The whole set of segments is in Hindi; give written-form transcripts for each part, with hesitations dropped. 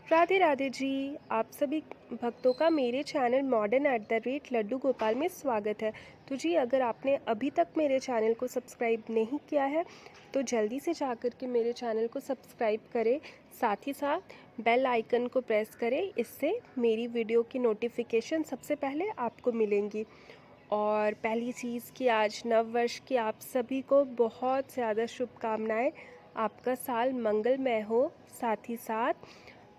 राधे राधे जी। आप सभी भक्तों का मेरे channel modern at the rate Laddu Gopal में स्वागत है। तो जी, अगर आपने अभी तक मेरे चैनल को सब्सक्राइब नहीं किया है तो जल्दी से जाकर के मेरे चैनल को सब्सक्राइब करें। साथ ही साथ बेल आइकन को प्रेस करें, इससे मेरी वीडियो की नोटिफिकेशन सबसे पहले आपको मिलेंगी। और पहली चीज़ कि आज नव वर्ष की आप सभी को बहुत ज़्यादा शुभकामनाएं। आपका साल मंगलमय हो। साथ ही साथ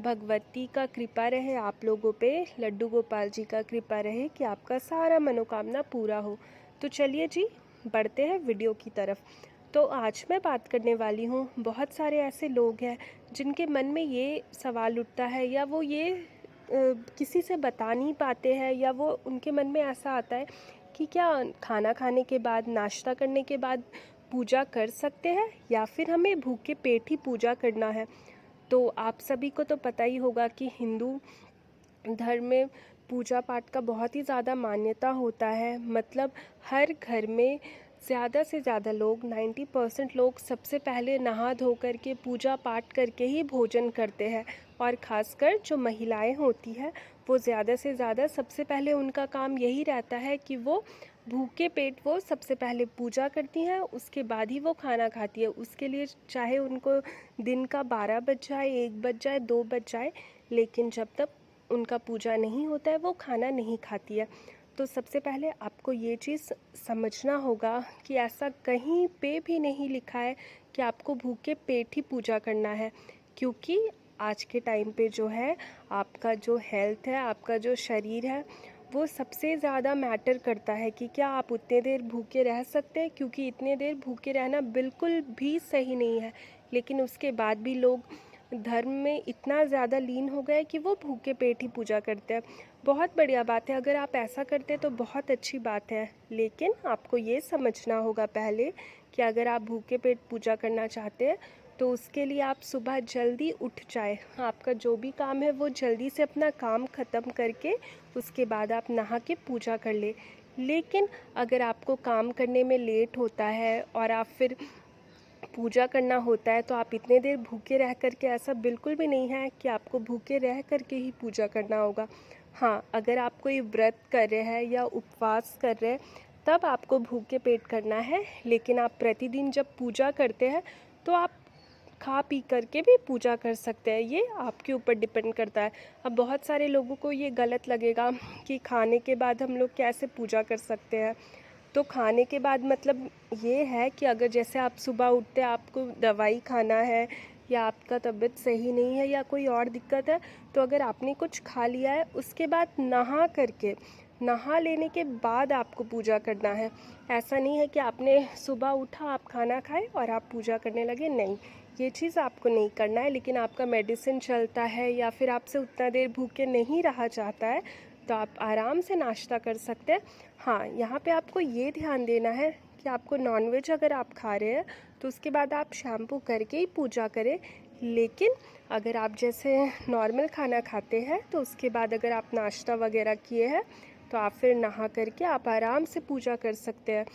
भगवती का कृपा रहे आप लोगों पे, लड्डू गोपाल जी का कृपा रहे कि आपका सारा मनोकामना पूरा हो। तो चलिए जी, बढ़ते हैं वीडियो की तरफ। तो आज मैं बात करने वाली हूँ, बहुत सारे ऐसे लोग हैं जिनके मन में ये सवाल उठता है या वो ये किसी से बता नहीं पाते हैं, या वो उनके मन में ऐसा आता है कि क्या खाना खाने के बाद, नाश्ता करने के बाद पूजा कर सकते हैं या फिर हमें भूखे पेट ही पूजा करना है। तो आप सभी को तो पता ही होगा कि हिंदू धर्म में पूजा पाठ का बहुत ही ज़्यादा मान्यता होता है। मतलब हर घर में ज़्यादा से ज़्यादा लोग, 90% लोग सबसे पहले नहा धो करके पूजा पाठ करके ही भोजन करते हैं। और ख़ासकर जो महिलाएं होती हैं वो ज़्यादा से ज़्यादा सबसे पहले उनका काम यही रहता है कि वो भूखे पेट वो सबसे पहले पूजा करती हैं, उसके बाद ही वो खाना खाती है। उसके लिए चाहे उनको दिन का 12 बज जाए, 1 बज जाए, 2 बज जाए, लेकिन जब तक उनका पूजा नहीं होता है वो खाना नहीं खाती है। तो सबसे पहले आपको ये चीज़ समझना होगा कि ऐसा कहीं पे भी नहीं लिखा है कि आपको भूखे पेट ही पूजा करना है। क्योंकि आज के टाइम पे जो है, आपका जो हेल्थ है, आपका जो शरीर है, वो सबसे ज़्यादा मैटर करता है कि क्या आप उतने देर भूखे रह सकते हैं। क्योंकि इतने देर भूखे रहना बिल्कुल भी सही नहीं है। लेकिन उसके बाद भी लोग धर्म में इतना ज़्यादा लीन हो गए कि वो भूखे पेट ही पूजा करते हैं। बहुत बढ़िया बात है, अगर आप ऐसा करते हैं तो बहुत अच्छी बात है। लेकिन आपको ये समझना होगा पहले कि अगर आप भूखे पेट पूजा करना चाहते हैं तो उसके लिए आप सुबह जल्दी उठ जाए। आपका जो भी काम है वो जल्दी से अपना काम ख़त्म करके उसके बाद आप नहा के पूजा कर ले। लेकिन अगर आपको काम करने में लेट होता है और आप फिर पूजा करना होता है तो आप इतने देर भूखे रह कर के, ऐसा बिल्कुल भी नहीं है कि आपको भूखे रह कर के ही पूजा करना होगा। हाँ, अगर आप कोई व्रत कर रहे हैं या उपवास कर रहे हैं तब आपको भूखे पेट करना है। लेकिन आप प्रतिदिन जब पूजा करते हैं तो आप खा पी करके भी पूजा कर सकते हैं, ये आपके ऊपर डिपेंड करता है। अब बहुत सारे लोगों को ये गलत लगेगा कि खाने के बाद हम लोग कैसे पूजा कर सकते हैं। तो खाने के बाद मतलब ये है कि अगर जैसे आप सुबह उठते आपको दवाई खाना है या आपका तबीयत सही नहीं है या कोई और दिक्कत है, तो अगर आपने कुछ खा लिया है उसके बाद नहा लेने के बाद आपको पूजा करना है। ऐसा नहीं है कि आपने सुबह उठा, आप खाना खाए और आप पूजा करने लगे, नहीं, ये चीज़ आपको नहीं करना है। लेकिन आपका मेडिसिन चलता है या फिर आपसे उतना देर भूखे नहीं रहा जाता है तो आप आराम से नाश्ता कर सकते हैं। हाँ, यहाँ पे आपको ये ध्यान देना है कि आपको नॉनवेज अगर आप खा रहे हैं तो उसके बाद आप शैम्पू करके ही पूजा करें। लेकिन अगर आप जैसे नॉर्मल खाना खाते हैं तो उसके बाद अगर आप नाश्ता वगैरह किए हैं तो आप फिर नहा करके आप आराम से पूजा कर सकते हैं।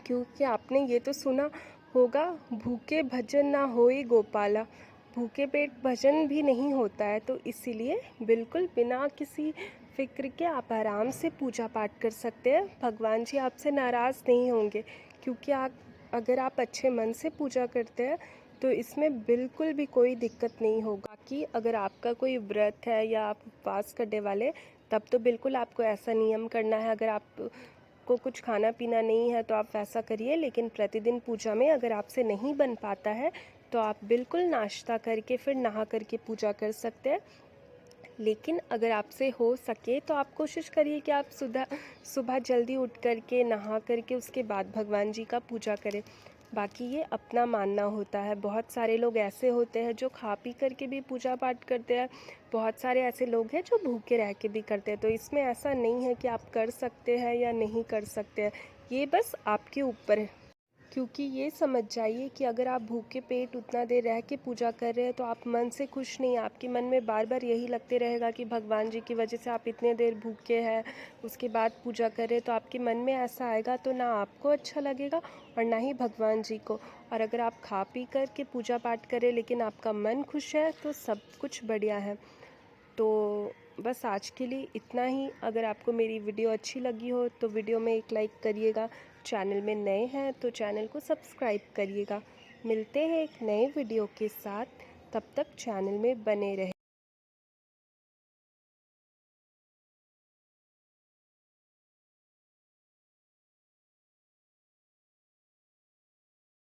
क्योंकि आपने ये तो सुना होगा, भूखे भजन ना होए गोपाला। भूखे पेट भजन भी नहीं होता है। तो इसीलिए बिल्कुल बिना किसी फिक्र के आप आराम से पूजा पाठ कर सकते हैं। भगवान जी आपसे नाराज़ नहीं होंगे। क्योंकि अगर आप अच्छे मन से पूजा करते हैं तो इसमें बिल्कुल भी कोई दिक्कत नहीं होगा। कि अगर आपका कोई व्रत है या आप उपवास करने वाले, तब तो बिल्कुल आपको ऐसा नियम करना है। अगर आप को कुछ खाना पीना नहीं है तो आप वैसा करिए। लेकिन प्रतिदिन पूजा में अगर आपसे नहीं बन पाता है तो आप बिल्कुल नाश्ता करके फिर नहा करके पूजा कर सकते हैं। लेकिन अगर आपसे हो सके तो आप कोशिश करिए कि आप सुबह जल्दी उठ करके नहा करके उसके बाद भगवान जी का पूजा करें। बाकी ये अपना मानना होता है। बहुत सारे लोग ऐसे होते हैं जो खा पी करके भी पूजा पाठ करते हैं। बहुत सारे ऐसे लोग हैं जो भूखे रह के भी करते हैं। तो इसमें ऐसा नहीं है कि आप कर सकते हैं या नहीं कर सकते हैं, ये बस आपके ऊपर है। क्योंकि ये समझ जाइए कि अगर आप भूखे पेट उतना देर रह के पूजा कर रहे हैं तो आप मन से खुश नहीं हैं। आपके मन में बार बार यही लगते रहेगा कि भगवान जी की वजह से आप इतने देर भूखे हैं, उसके बाद पूजा कर रहे हैं, तो आपके मन में ऐसा आएगा तो ना आपको अच्छा लगेगा और ना ही भगवान जी को। और अगर आप खा पी कर के पूजा पाठ करें लेकिन आपका मन खुश है तो सब कुछ बढ़िया है। तो बस आज के लिए इतना ही। अगर आपको मेरी वीडियो अच्छी लगी हो तो वीडियो में एक लाइक करिएगा। चैनल में नए हैं तो चैनल को सब्सक्राइब करिएगा। मिलते हैं एक नए वीडियो के साथ, तब तक चैनल में बने रहें।